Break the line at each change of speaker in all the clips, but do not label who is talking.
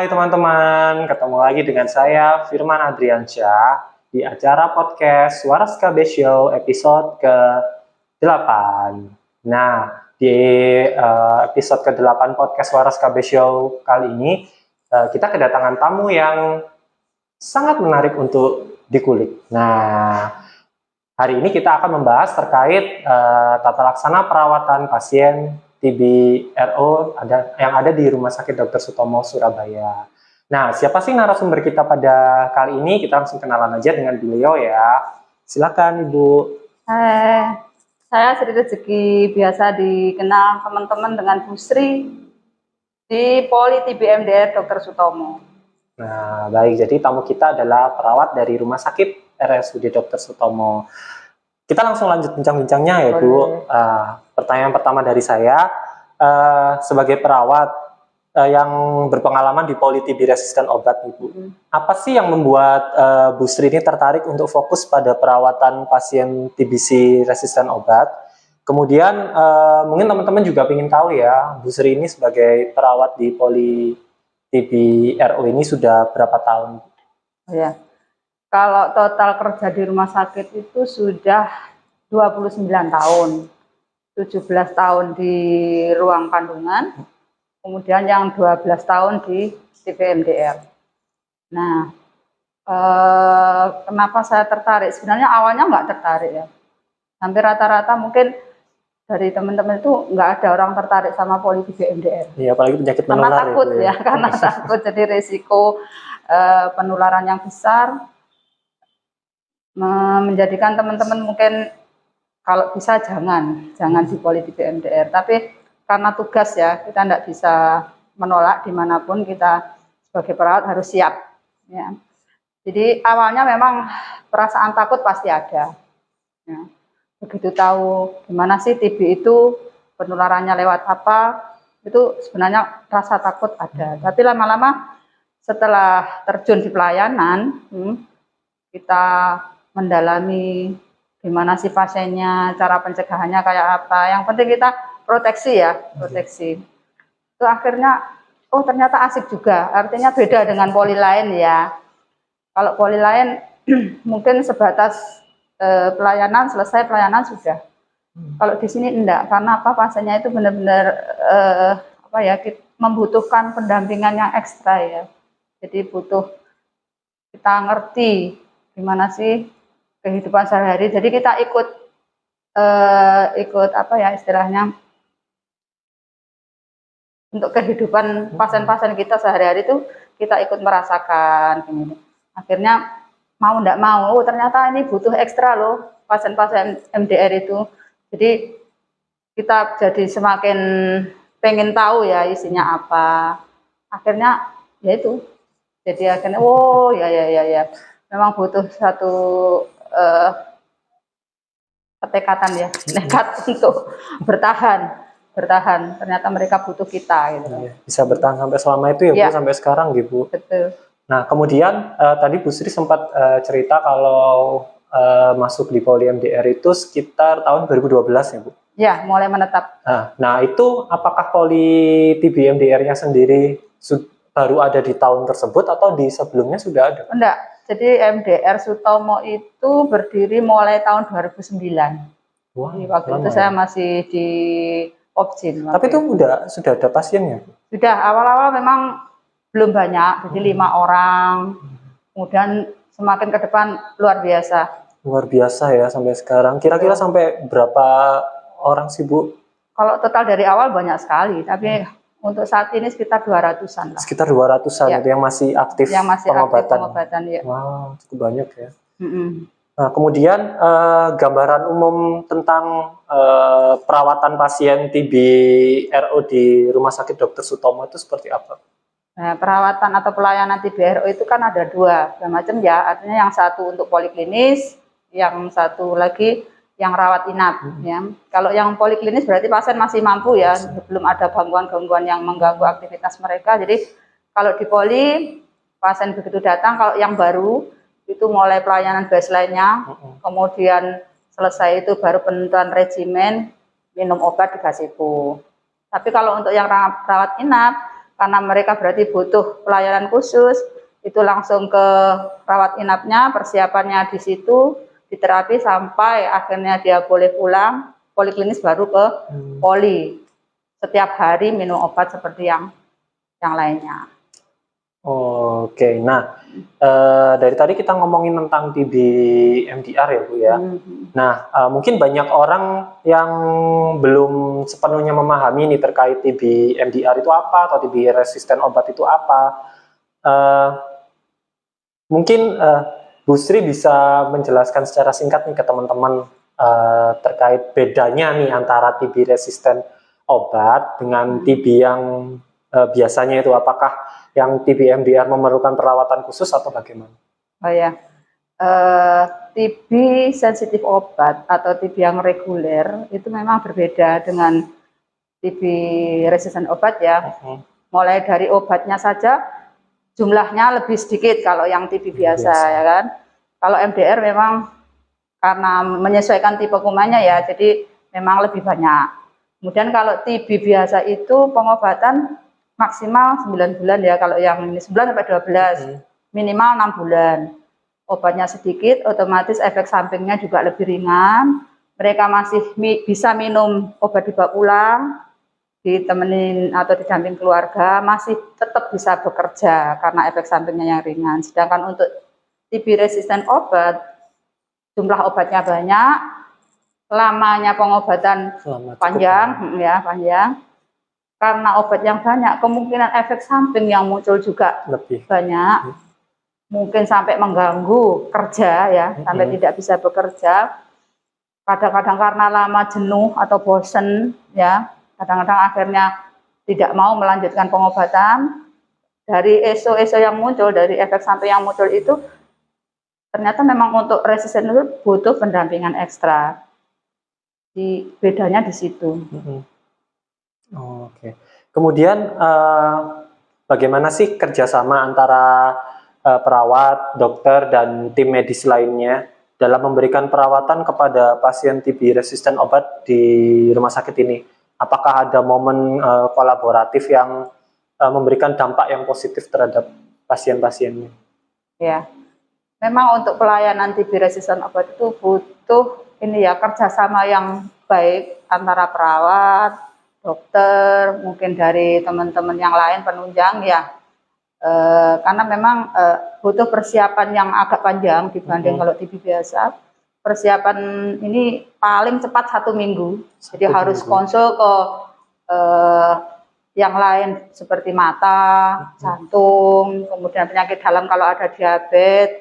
Hai teman-teman, ketemu lagi dengan saya Firman Adriansyah di acara podcast Waras KB Show episode ke-8. Nah, di episode ke-8 podcast Waras KB Show kali ini kita kedatangan tamu yang sangat menarik untuk dikulik. Nah, hari ini kita akan membahas terkait tata laksana perawatan pasien TB RO yang ada di Rumah Sakit Dr. Sutomo, Surabaya. Nah, siapa sih narasumber kita pada kali ini? Kita langsung kenalan aja dengan beliau ya. Silakan Ibu.
Saya Sri Rezeki, biasa dikenal teman-teman dengan Bu Sri di Poli TB MDR Dr. Sutomo.
Nah, baik. Jadi tamu kita adalah perawat dari Rumah Sakit RSUD Dr. Sutomo. Kita langsung lanjut bincang-bincangnya ya Bu. Pertanyaan pertama dari saya, sebagai perawat yang berpengalaman di Poli TB resisten obat Ibu, apa sih yang membuat Bu Sri ini tertarik untuk fokus pada perawatan pasien TBC resisten obat? Kemudian mungkin teman-teman juga ingin tahu ya, Bu Sri ini sebagai perawat di Poli TB RO ini sudah berapa tahun?
Ya. Kalau total kerja di rumah sakit itu sudah 29 tahun. 17 tahun di ruang kandungan, kemudian yang 12 tahun di TB MDR. Nah, kenapa saya tertarik? Sebenarnya awalnya nggak tertarik ya. Hampir rata-rata mungkin dari teman-teman itu nggak ada orang tertarik sama Poli TB MDR.
Iya, apalagi penyakit menular.
Karena takut ya, karena takut jadi resiko penularan yang besar, menjadikan teman-teman mungkin kalau bisa jangan di Poli TB MDR. Tapi karena tugas ya, kita tidak bisa menolak dimanapun kita sebagai perawat harus siap. Ya. Jadi awalnya memang perasaan takut pasti ada. Ya. Begitu tahu gimana sih TB itu, penularannya lewat apa, itu sebenarnya rasa takut ada. Tapi lama-lama setelah terjun di pelayanan, kita mendalami gimana sih pasiennya, cara pencegahannya kayak apa. Yang penting kita proteksi ya, proteksi. Itu akhirnya, oh ternyata asik juga. Artinya beda dengan poli lain ya. Kalau poli lain mungkin sebatas pelayanan, selesai pelayanan sudah. Kalau di sini enggak, karena apa, pasiennya itu benar-benar membutuhkan pendampingan yang ekstra ya. Jadi butuh kita ngerti gimana sih kehidupan sehari-hari. Jadi kita ikut istilahnya untuk kehidupan pasien-pasien kita sehari-hari itu kita ikut merasakan gini. Akhirnya mau enggak mau, ternyata ini butuh ekstra loh pasien-pasien MDR itu. Jadi kita jadi semakin pengen tahu ya isinya apa. Akhirnya ya itu. Jadi akhirnya ya. Memang butuh satu ketekatan ya, nekat untuk bertahan. Ternyata mereka butuh kita gitu.
Bisa bertahan sampai selama itu ya, Bu, sampai sekarang gitu.
Betul.
Nah, kemudian tadi Bu Sri sempat cerita kalau masuk di Poli MDR itu sekitar tahun 2012 ya, Bu?
Ya, mulai menetap.
Nah, itu apakah Poli TB MDR-nya sendiri baru ada di tahun tersebut atau di sebelumnya sudah ada?
Enggak. Jadi MDR Sutomo itu berdiri mulai tahun 2009. Wah, waktu itu saya masih di Opjin.
Tapi itu sudah ada pasiennya?
Sudah, awal-awal memang belum banyak, jadi 5 orang. Kemudian semakin ke depan luar biasa. Luar biasa ya sampai sekarang. Kira-kira sampai berapa orang sih, Bu? Kalau total dari awal banyak sekali, tapi untuk saat ini sekitar 200-an lah. Sekitar 200-an ya. Itu yang masih aktif pengobatan ya. Wow, cukup banyak ya. Nah, kemudian gambaran umum tentang perawatan pasien TB RO di Rumah Sakit Dr. Sutomo itu seperti apa? Nah, perawatan atau pelayanan TB RO itu kan ada dua macam ya. Artinya yang satu untuk poliklinis, yang satu lagi yang rawat inap ya. Kalau yang poliklinis berarti pasien masih mampu ya, belum ada gangguan-gangguan yang mengganggu aktivitas mereka. Jadi kalau di poli pasien begitu datang, kalau yang baru itu mulai pelayanan baseline-nya, kemudian selesai itu baru penentuan regimen, minum obat di gazebo. Tapi kalau untuk yang rawat inap, karena mereka berarti butuh pelayanan khusus, itu langsung ke rawat inapnya, persiapannya di situ, diterapi sampai akhirnya dia boleh pulang, poliklinis baru ke poli. Setiap hari minum obat seperti yang lainnya.
Oke, nah dari tadi kita ngomongin tentang TB MDR ya Bu ya. Nah mungkin banyak orang yang belum sepenuhnya memahami nih terkait TB MDR itu apa atau TB resisten obat itu apa. Mungkin Bu Sri bisa menjelaskan secara singkat nih ke teman-teman terkait bedanya nih antara TB resisten obat dengan TB yang biasanya itu, apakah yang TB MDR memerlukan perawatan khusus atau bagaimana?
Oh ya, TB sensitif obat atau TB yang reguler itu memang berbeda dengan TB resisten obat ya. Mulai dari obatnya saja jumlahnya lebih sedikit kalau yang TB biasa ya kan. Kalau MDR memang karena menyesuaikan tipe kumannya ya, jadi memang lebih banyak. Kemudian kalau TB biasa itu pengobatan maksimal 9 bulan ya, kalau yang ini 9 sampai 12, minimal 6 bulan. Obatnya sedikit, otomatis efek sampingnya juga lebih ringan. Mereka masih bisa minum obat dibawa pulang, ditemenin atau didamping keluarga, masih tetap bisa bekerja karena efek sampingnya yang ringan. Sedangkan untuk TB resisten obat, jumlah obatnya banyak, lamanya pengobatan panjang. Karena obat yang banyak, kemungkinan efek samping yang muncul juga lebih banyak. Mungkin sampai mengganggu kerja ya, sampai tidak bisa bekerja. Kadang-kadang karena lama jenuh atau bosen ya, kadang-kadang akhirnya tidak mau melanjutkan pengobatan. Dari ESO-ESO yang muncul, dari efek samping yang muncul itu, ternyata memang untuk resisten itu butuh pendampingan ekstra. Bedanya di situ.
Oke. Kemudian bagaimana sih kerjasama antara perawat, dokter, dan tim medis lainnya dalam memberikan perawatan kepada pasien TB resisten obat di rumah sakit ini? Apakah ada momen kolaboratif yang memberikan dampak yang positif terhadap pasien-pasiennya?
Ya, memang untuk pelayanan TB resisten obat itu butuh kerjasama yang baik antara perawat, dokter, mungkin dari teman-teman yang lain penunjang ya, karena memang butuh persiapan yang agak panjang dibanding kalau TB biasa. Persiapan ini paling cepat 1 minggu, jadi harus konsul ke yang lain seperti mata, jantung, kemudian penyakit dalam kalau ada diabetes,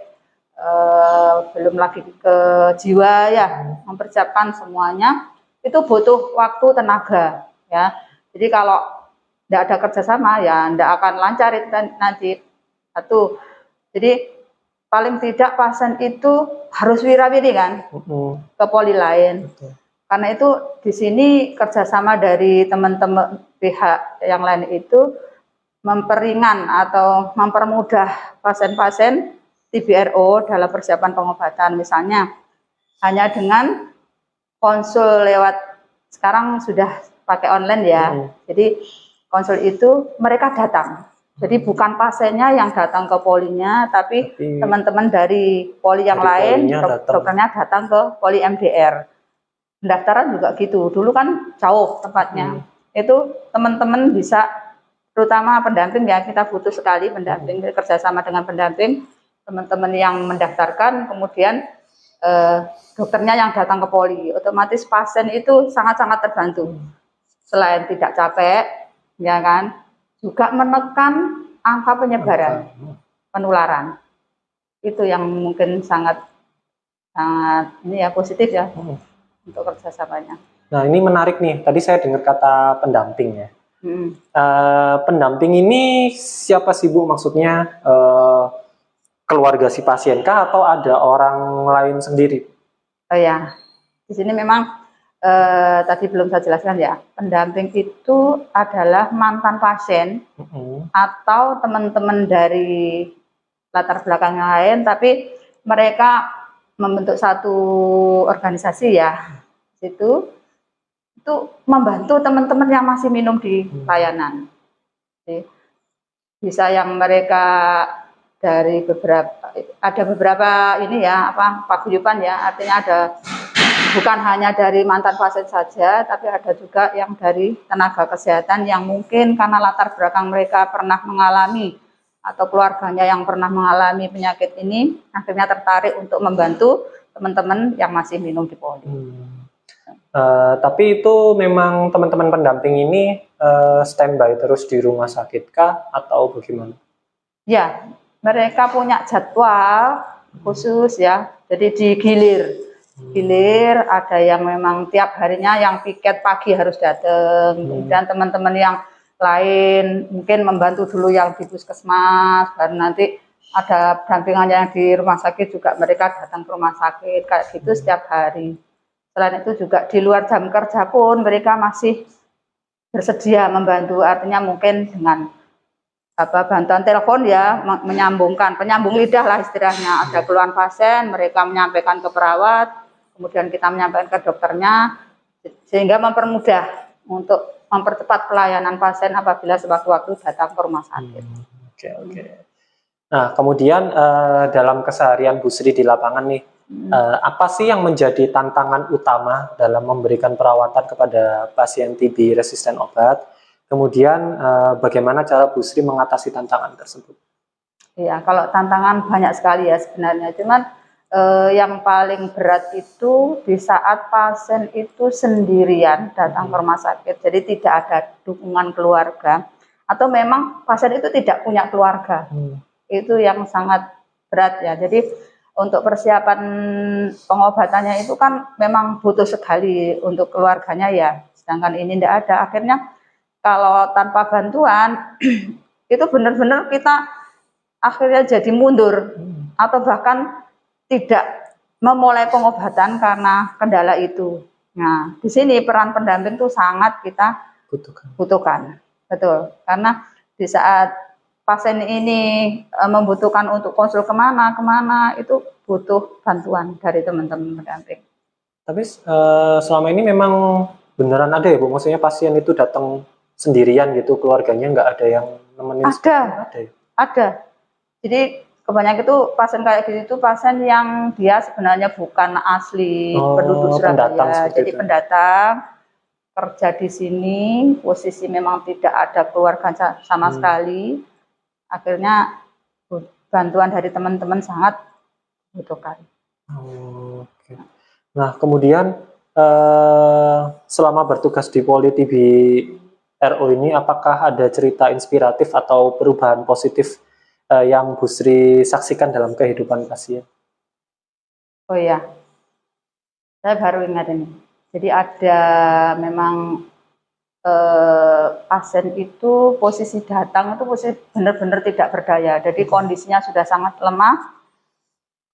belum lagi ke jiwa ya, mempersiapkan semuanya itu butuh waktu, tenaga. Ya, jadi kalau tidak ada kerjasama ya tidak akan lancar itu nanti. Satu, jadi paling tidak pasien itu harus wirawiri kan ke poli lain. Karena itu di sini kerjasama dari teman-teman pihak yang lain itu memperingan atau mempermudah pasien-pasien TBRO dalam persiapan pengobatan. Misalnya hanya dengan konsul lewat, sekarang sudah pakai online ya. Jadi konsul itu mereka datang. Jadi bukan pasiennya yang datang ke polinya, tapi teman-teman dari poli yang lain, dokternya datang ke poli MDR. Pendaftaran juga gitu. Dulu kan jauh tempatnya. Itu teman-teman bisa, terutama pendamping ya, kita butuh sekali pendamping, kerjasama dengan pendamping, teman-teman yang mendaftarkan, kemudian dokternya yang datang ke poli. Otomatis pasien itu sangat-sangat terbantu. Selain tidak capek, ya kan, juga menekan angka penyebaran, penularan. Itu yang mungkin sangat ini ya positif ya untuk kerjasamanya.
Nah ini menarik nih. Tadi saya dengar kata pendamping ya. Pendamping ini siapa sih Bu? Maksudnya keluarga si pasien kah atau ada orang lain sendiri?
Oh ya, di sini memang tadi belum saya jelaskan ya, pendamping itu adalah mantan pasien atau teman-teman dari latar belakang yang lain, tapi mereka membentuk satu organisasi ya, itu membantu teman-teman yang masih minum di layanan. Jadi, Bisa yang mereka dari beberapa ini ya, paguyuban ya, artinya ada bukan hanya dari mantan pasien saja, tapi ada juga yang dari tenaga kesehatan yang mungkin karena latar belakang mereka pernah mengalami atau keluarganya yang pernah mengalami penyakit ini, akhirnya tertarik untuk membantu teman-teman yang masih minum di poli.
Tapi itu memang teman-teman pendamping ini standby terus di rumah sakit kah atau bagaimana?
Ya, mereka punya jadwal khusus ya, jadi digilir, ada yang memang tiap harinya yang piket pagi harus datang, kemudian teman-teman yang lain mungkin membantu dulu yang di puskesmas, baru nanti ada dampingannya yang di rumah sakit juga mereka datang ke rumah sakit, kayak gitu setiap hari. Selain itu juga di luar jam kerja pun mereka masih bersedia membantu, artinya mungkin dengan bantuan telepon ya, penyambung lidah lah istilahnya. Ada keluhan pasien, mereka menyampaikan ke perawat, kemudian kita menyampaikan ke dokternya, sehingga mempermudah untuk mempercepat pelayanan pasien apabila sewaktu-waktu datang ke rumah sakit.
Oke. Nah, kemudian dalam keseharian Bu Sri di lapangan nih, apa sih yang menjadi tantangan utama dalam memberikan perawatan kepada pasien TB resisten obat? Kemudian bagaimana cara Bu Sri mengatasi tantangan tersebut?
Iya, kalau tantangan banyak sekali ya sebenarnya. Cuman yang paling berat itu di saat pasien itu sendirian datang ke rumah sakit. Jadi tidak ada dukungan keluarga. Atau memang pasien itu tidak punya keluarga. Itu yang sangat berat ya. Jadi untuk persiapan pengobatannya itu kan memang butuh sekali untuk keluarganya ya. Sedangkan ini tidak ada. Akhirnya kalau tanpa bantuan itu benar-benar kita akhirnya jadi mundur atau bahkan tidak memulai pengobatan karena kendala itu. Nah, di sini peran pendamping itu sangat kita butuhkan. Betul. Karena di saat pasien ini membutuhkan untuk konsul kemana itu butuh bantuan dari teman-teman pendamping.
Tapi selama ini memang beneran ada ya Bu? Maksudnya pasien itu datang sendirian gitu, keluarganya nggak ada yang nemenin?
Ada. Jadi kebanyakan itu pasien kayak gitu pasien yang dia sebenarnya bukan asli penduduk Surabaya, jadi pendatang kerja di sini, posisi memang tidak ada keluarga sama sekali. Akhirnya bantuan dari teman-teman sangat dibutuhkan.
Oke. Nah, kemudian selama bertugas di Poli TB RO ini, apakah ada cerita inspiratif atau perubahan positif yang Bu Sri saksikan dalam kehidupan pasien?
Oh iya, saya baru ingat ini. Jadi ada memang pasien itu posisi datang itu posisi benar-benar tidak berdaya. Jadi kondisinya sudah sangat lemah.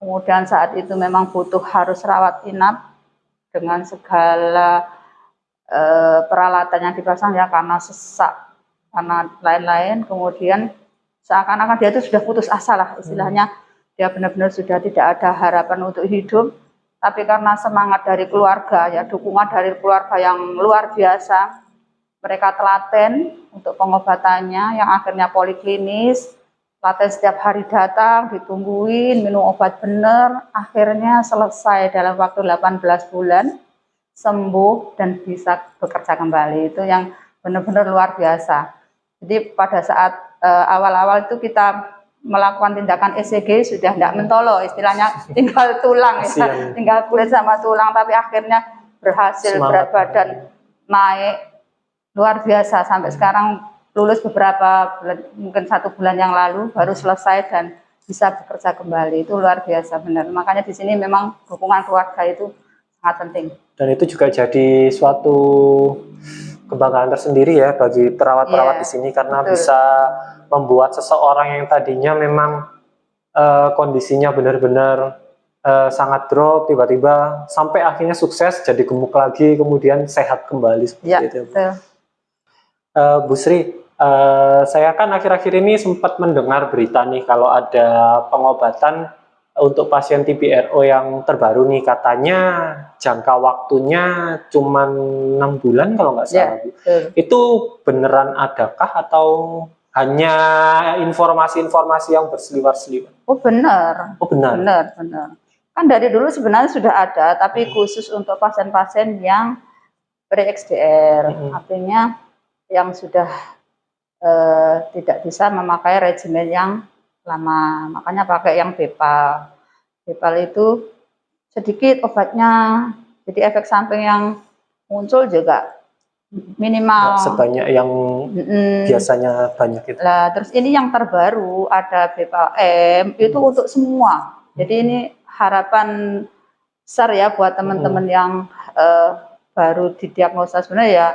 Kemudian saat itu memang butuh harus rawat inap dengan segala peralatan yang dipasang ya, karena sesak, karena lain-lain. Kemudian seakan-akan dia itu sudah putus asa lah istilahnya, dia benar-benar sudah tidak ada harapan untuk hidup, tapi karena semangat dari keluarga ya, dukungan dari keluarga yang luar biasa, mereka telaten untuk pengobatannya yang akhirnya poliklinis, telaten setiap hari datang, ditungguin, minum obat benar, akhirnya selesai dalam waktu 18 bulan, sembuh dan bisa bekerja kembali. Itu yang benar-benar luar biasa. Jadi pada saat awal-awal itu kita melakukan tindakan ECG sudah tidak mentolo, istilahnya tinggal tulang ya, tinggal kulit sama tulang, tapi akhirnya berhasil. Berat badan naik luar biasa sampai sekarang, lulus beberapa bulan, mungkin 1 bulan yang lalu baru selesai dan bisa bekerja kembali. Itu luar biasa benar. Makanya di sini memang dukungan keluarga itu sangat penting. Dan itu juga jadi suatu kebanggaan tersendiri ya bagi perawat-perawat di sini, karena bisa membuat seseorang yang tadinya memang kondisinya benar-benar sangat drop, tiba-tiba sampai akhirnya sukses, jadi gemuk lagi, kemudian sehat kembali seperti itu. Bu Sri, saya kan akhir-akhir ini sempat mendengar berita nih kalau ada pengobatan untuk pasien TB RO yang terbaru nih, katanya jangka waktunya cuma 6 bulan kalau nggak salah. Itu beneran adakah atau
Hanya informasi-informasi yang berseliweran.
Oh benar.
Oh benar.
Benar. Kan dari dulu sebenarnya sudah ada, tapi khusus untuk pasien-pasien yang pre-XDR, artinya yang sudah tidak bisa memakai regimen yang lama, makanya pakai yang Bepal. Bepal itu sedikit obatnya, jadi efek samping yang muncul juga minimal.
Nggak sebanyak yang biasanya banyak itu.
Lah, terus ini yang terbaru ada Bepal M itu untuk semua. Jadi ini harapan besar ya buat teman-teman yang baru didiagnosa, sebenarnya ya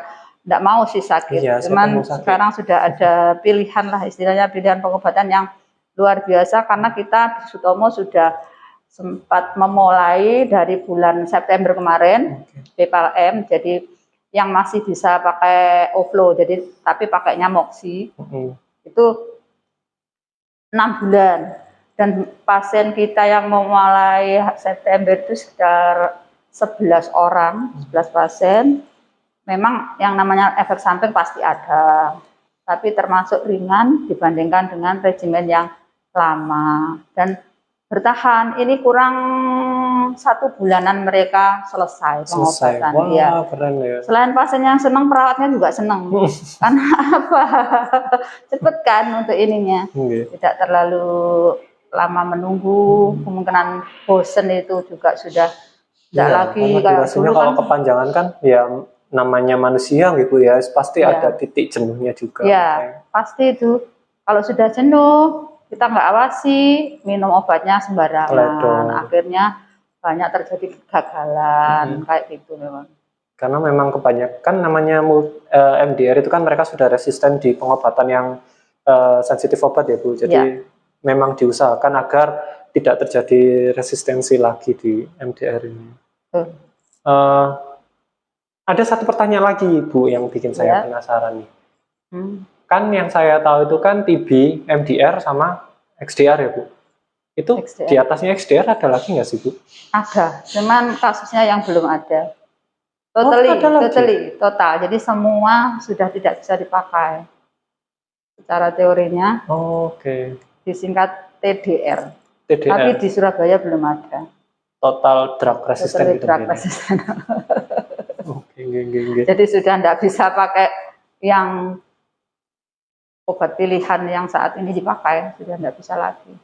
tidak mau sih sakit, cuman sekarang sudah ada pilihan lah, istilahnya pilihan pengobatan yang luar biasa, karena kita di Sutomo sudah sempat memulai dari bulan September kemarin Bepal M, jadi yang masih bisa pakai Oflo, jadi tapi pakainya Moxi itu 6 bulan, dan pasien kita yang memulai September itu sekitar 11 orang, 11 pasien. Memang yang namanya efek samping pasti ada, tapi termasuk ringan dibandingkan dengan regimen yang lama, dan bertahan. Ini kurang 1 bulanan mereka selesai pengobatan.
Wah,
ya.
Keren ya.
Selain pasien yang senang, perawatnya juga senang. Karena apa? Cepet kan untuk ininya, tidak terlalu lama menunggu. Kemungkinan bosen itu juga sudah tidak lagi.
Kalau kepanjangan kan ya namanya manusia gitu ya, pasti ada titik jenuhnya juga.
Ya, pasti itu. Kalau sudah jenuh, kita nggak awasi, minum obatnya sembarangan. Akhirnya banyak terjadi kegagalan, kayak gitu memang.
Karena memang kebanyakan namanya MDR itu kan mereka sudah resisten di pengobatan yang sensitif obat ya Bu. Jadi memang diusahakan agar tidak terjadi resistensi lagi di MDR ini. Ada satu pertanyaan lagi Bu yang bikin saya penasaran nih. Kan yang saya tahu itu kan TB, MDR sama XDR ya Bu. Itu XDR. Di atasnya XDR ada lagi nggak sih Bu?
Ada, cuman kasusnya yang belum ada. Total. Jadi semua sudah tidak bisa dipakai secara teorinya.
Oke.
Disingkat TDR. Tapi di Surabaya belum ada.
Total drug resistant.
Jadi sudah tidak bisa pakai yang obat pilihan yang saat ini dipakai, sudah tidak bisa lagi.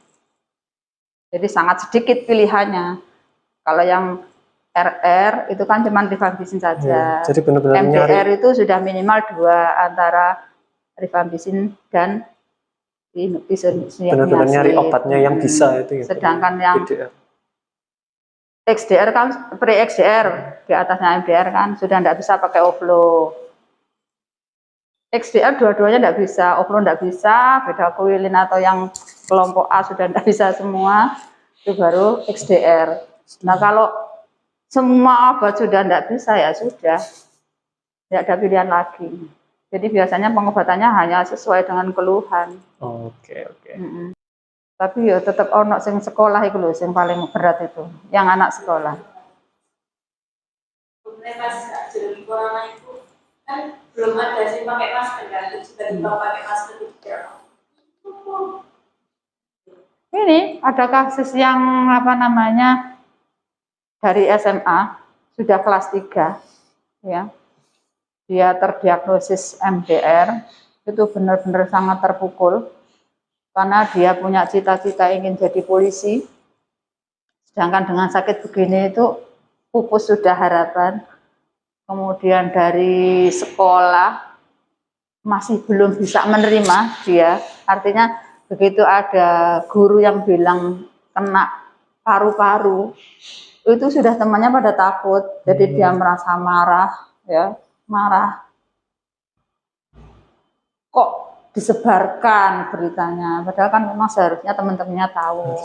Jadi sangat sedikit pilihannya. Kalau yang RR itu kan cuma rifampicin saja.
Jadi benar-benar
MDR itu sudah minimal 2 antara rifampicin dan
benar-benar nyari obatnya yang bisa itu.
Sedangkan yang XDR kan pre-XDR di atasnya MDR kan sudah tidak bisa pakai Oflo. XDR dua-duanya tidak bisa, Oflo tidak bisa, bedakuilin atau yang kelompok A sudah tidak bisa semua, itu baru XDR. Nah kalau semua obat sudah tidak bisa ya sudah, tidak ada pilihan lagi. Jadi biasanya pengobatannya hanya sesuai dengan keluhan.
Oke.
Tapi ya tetap ono sing sekolah itu loh, yang paling berat itu, yang anak sekolah.
Pas jadi corona itu kan belum ada sih pakai masker kan, tiba-tiba pakai masker itu.
Ini ada kasus yang dari SMA sudah kelas 3 ya. Dia terdiagnosis MDR, itu benar-benar sangat terpukul karena dia punya cita-cita ingin jadi polisi, sedangkan dengan sakit begini itu pupus sudah harapan. Kemudian dari sekolah masih belum bisa menerima dia, artinya begitu ada guru yang bilang kena paru-paru, itu sudah temannya pada takut, jadi dia merasa marah, kok disebarkan beritanya, padahal kan memang seharusnya teman-temannya tahu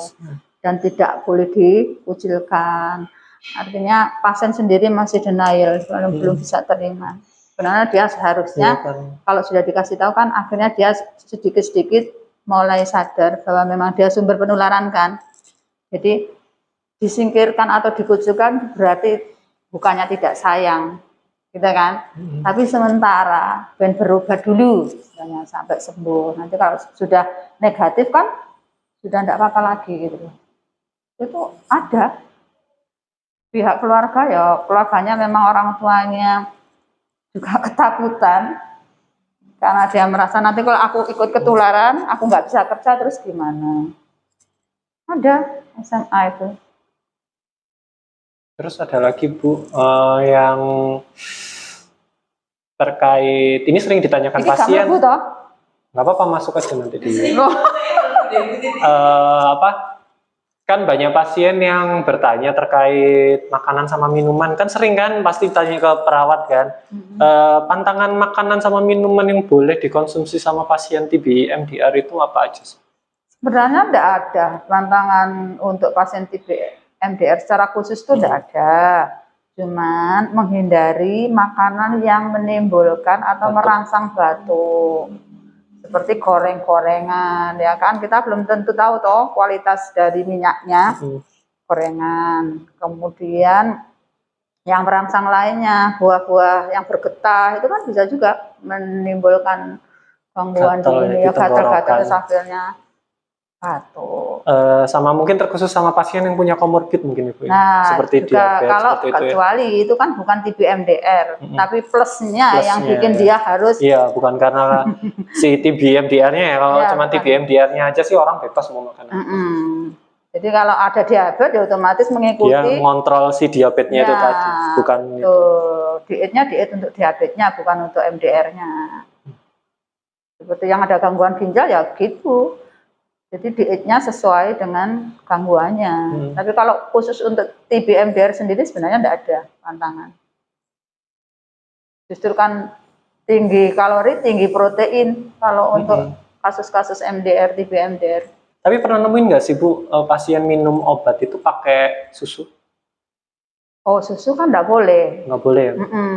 dan tidak boleh dikucilkan. Artinya pasien sendiri masih denial, belum bisa terima. Sebenarnya dia seharusnya kalau sudah dikasih tahu kan akhirnya dia sedikit-sedikit mulai sadar bahwa memang dia sumber penularan kan. Jadi disingkirkan atau dikucilkan berarti bukannya tidak sayang. gitu kan. Tapi sementara ben berobat dulu jangan sampai sembuh. Nanti kalau sudah negatif kan sudah tidak apa-apa lagi gitu. Itu ada pihak keluarga ya, keluarganya memang orang tuanya juga ketakutan karena dia merasa nanti kalau aku ikut ketularan aku nggak bisa kerja terus gimana. Ada SMA itu.
Terus ada lagi Bu yang terkait ini sering ditanyakan
Ini
pasien.
Bu toh?
Nggak apa-apa, masuk aja nanti di
Loh.
apa? Kan banyak pasien yang bertanya terkait makanan sama minuman, kan sering kan pasti tanya ke perawat kan. Pantangan makanan sama minuman yang boleh dikonsumsi sama pasien TB MDR itu apa aja sih?
Sebenarnya tidak ada pantangan untuk pasien TB MDR secara khusus itu tidak ada. Cuman menghindari makanan yang menimbulkan atau merangsang batuk. Seperti goreng-gorengan, ya kan, kita belum tentu tahu toh kualitas dari minyaknya, gorengan. Kemudian yang merangsang lainnya, buah-buah yang bergetah itu kan bisa juga menimbulkan gangguan di ini ya, gatal-gatal esofagnya, batuk.
Sama mungkin terkhusus sama pasien yang punya komorbid mungkin Ibu.
Nah,
seperti
juga
diabetes,
kalau
seperti itu
kecuali itu kan bukan TB MDR, tapi plusnya yang bikin dia harus.
Iya, bukan karena si TB MDR-nya ya. Kalau cuma TB MDR-nya aja sih orang bebas mau makan.
Jadi kalau ada diabetes dia otomatis mengikuti.
Dia mengontrol si diabetesnya itu tadi, bukan itu.
Dietnya diet untuk diabetesnya, bukan untuk MDR-nya. Seperti yang ada gangguan ginjal ya gitu. Jadi dietnya sesuai dengan gangguannya. Tapi kalau khusus untuk TB MDR sendiri sebenarnya tidak ada pantangan. Justru kan tinggi kalori, tinggi protein kalau untuk kasus-kasus MDR, TB MDR.
Tapi pernah nemuin nggak sih Bu, pasien minum obat itu pakai susu?
Oh, susu kan nggak boleh.
Nggak boleh ya?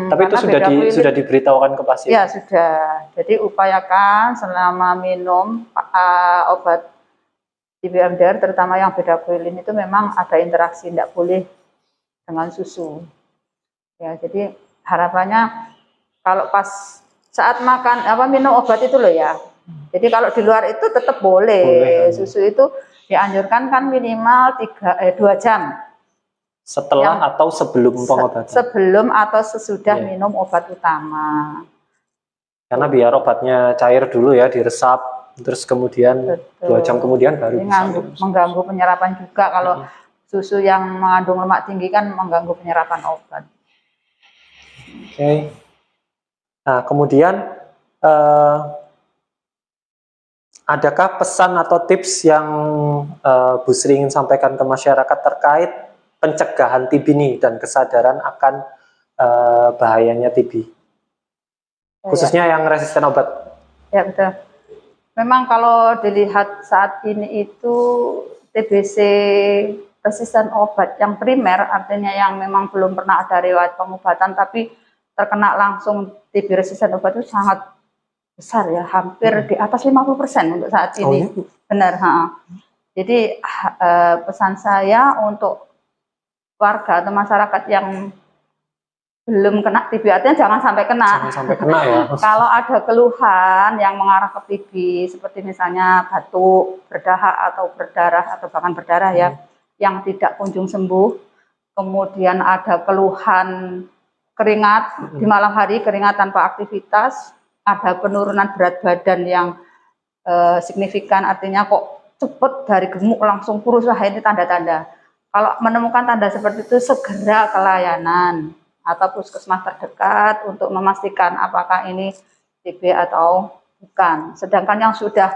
Tapi itu sudah diberitahukan ke pasien?
Ya sudah. Jadi upayakan selama minum obat TB MDR, terutama yang bedaquiline itu memang ada interaksi, tidak boleh dengan susu. Ya, jadi harapannya kalau pas saat makan minum obat itu loh ya. Jadi kalau di luar itu tetap boleh. Susu itu dianjurkan kan minimal 2 jam.
Setelah atau sebelum pengobatan?
Sebelum atau sesudah minum obat utama.
Karena biar obatnya cair dulu ya, diresap. Terus kemudian 2 jam kemudian baru
mengganggu penyerapan juga. Kalau susu yang mengandung lemak tinggi kan mengganggu penyerapan obat.
Oke. Nah kemudian adakah pesan atau tips yang Bu Sri ingin sampaikan ke masyarakat terkait pencegahan TB ini dan kesadaran akan bahayanya TB, khususnya yang resisten obat? Ya
betul. Memang kalau dilihat saat ini itu TBC resisten obat yang primer, artinya yang memang belum pernah ada riwayat pengobatan tapi terkena langsung TB resisten obat itu sangat besar ya, hampir di atas 50% untuk saat ini. Benar. Jadi pesan saya untuk warga atau masyarakat yang belum kena TB, artinya jangan sampai kena.
Jangan sampai kena ya.
Kalau ada keluhan yang mengarah ke TB, seperti misalnya batuk, berdahak atau berdarah atau bahkan berdarah ya, yang tidak kunjung sembuh. Kemudian ada keluhan keringat di malam hari, keringat tanpa aktivitas, ada penurunan berat badan yang signifikan, artinya kok cepat dari gemuk langsung kurus, wah ini tanda-tanda. Kalau menemukan tanda seperti itu segera ke layanan atau puskesmas terdekat untuk memastikan apakah ini TB atau bukan. Sedangkan yang sudah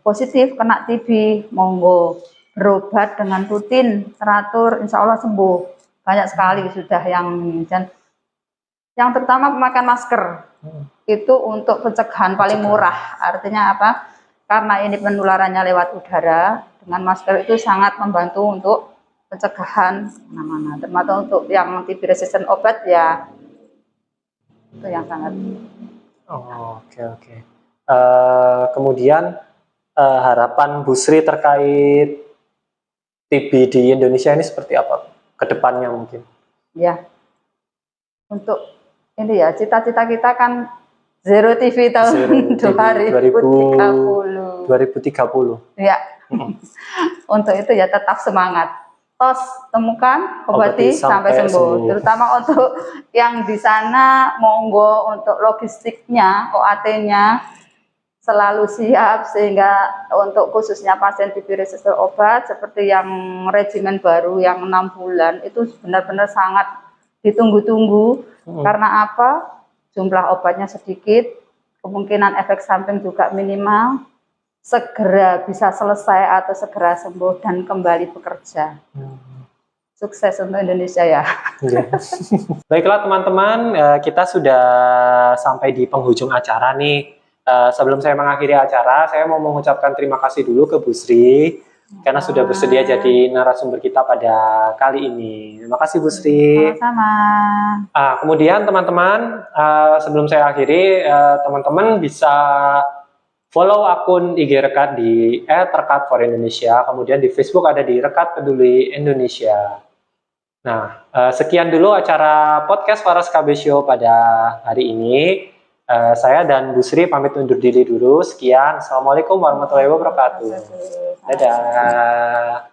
positif kena TB, monggo berobat dengan rutin, teratur, insya Allah sembuh. Banyak sekali sudah yang terutama pemakaian masker. Itu untuk pencegahan paling murah. Artinya apa? Karena ini penularannya lewat udara, dengan masker itu sangat membantu untuk pencegahan mana-mana, termasuk untuk yang TB resisten obat ya itu yang sangat.
Oke. Kemudian harapan Bu Sri terkait TB di Indonesia ini seperti apa ke depannya mungkin?
Ya, untuk ini ya, cita-cita kita kan Zero TV tahun 2030.
2030.
Ya. Untuk itu ya tetap semangat. Tos temukan, obati sampai sembuh. Terutama untuk yang di sana, monggo untuk logistiknya, OAT-nya selalu siap, sehingga untuk khususnya pasien TB resistor obat seperti yang regimen baru yang 6 bulan itu benar-benar sangat ditunggu-tunggu. Karena apa? Jumlah obatnya sedikit, kemungkinan efek samping juga minimal, segera bisa selesai atau segera sembuh dan kembali bekerja. Sukses untuk Indonesia ya.
Baiklah teman-teman, kita sudah sampai di penghujung acara nih. Sebelum saya mengakhiri acara, saya mau mengucapkan terima kasih dulu ke Bu Sri karena sudah bersedia jadi narasumber kita pada kali ini. Terima kasih Bu Sri.
Sama-sama.
Kemudian teman-teman, sebelum saya akhiri, teman-teman bisa follow akun IG Rekat di @rekat4indonesia, kemudian di Facebook ada di Rekat Peduli Indonesia. Nah, sekian dulu acara podcast Waras KB Show pada hari ini. Saya dan Bu Sri pamit undur diri dulu. Sekian, Assalamualaikum warahmatullahi wabarakatuh. Dadah.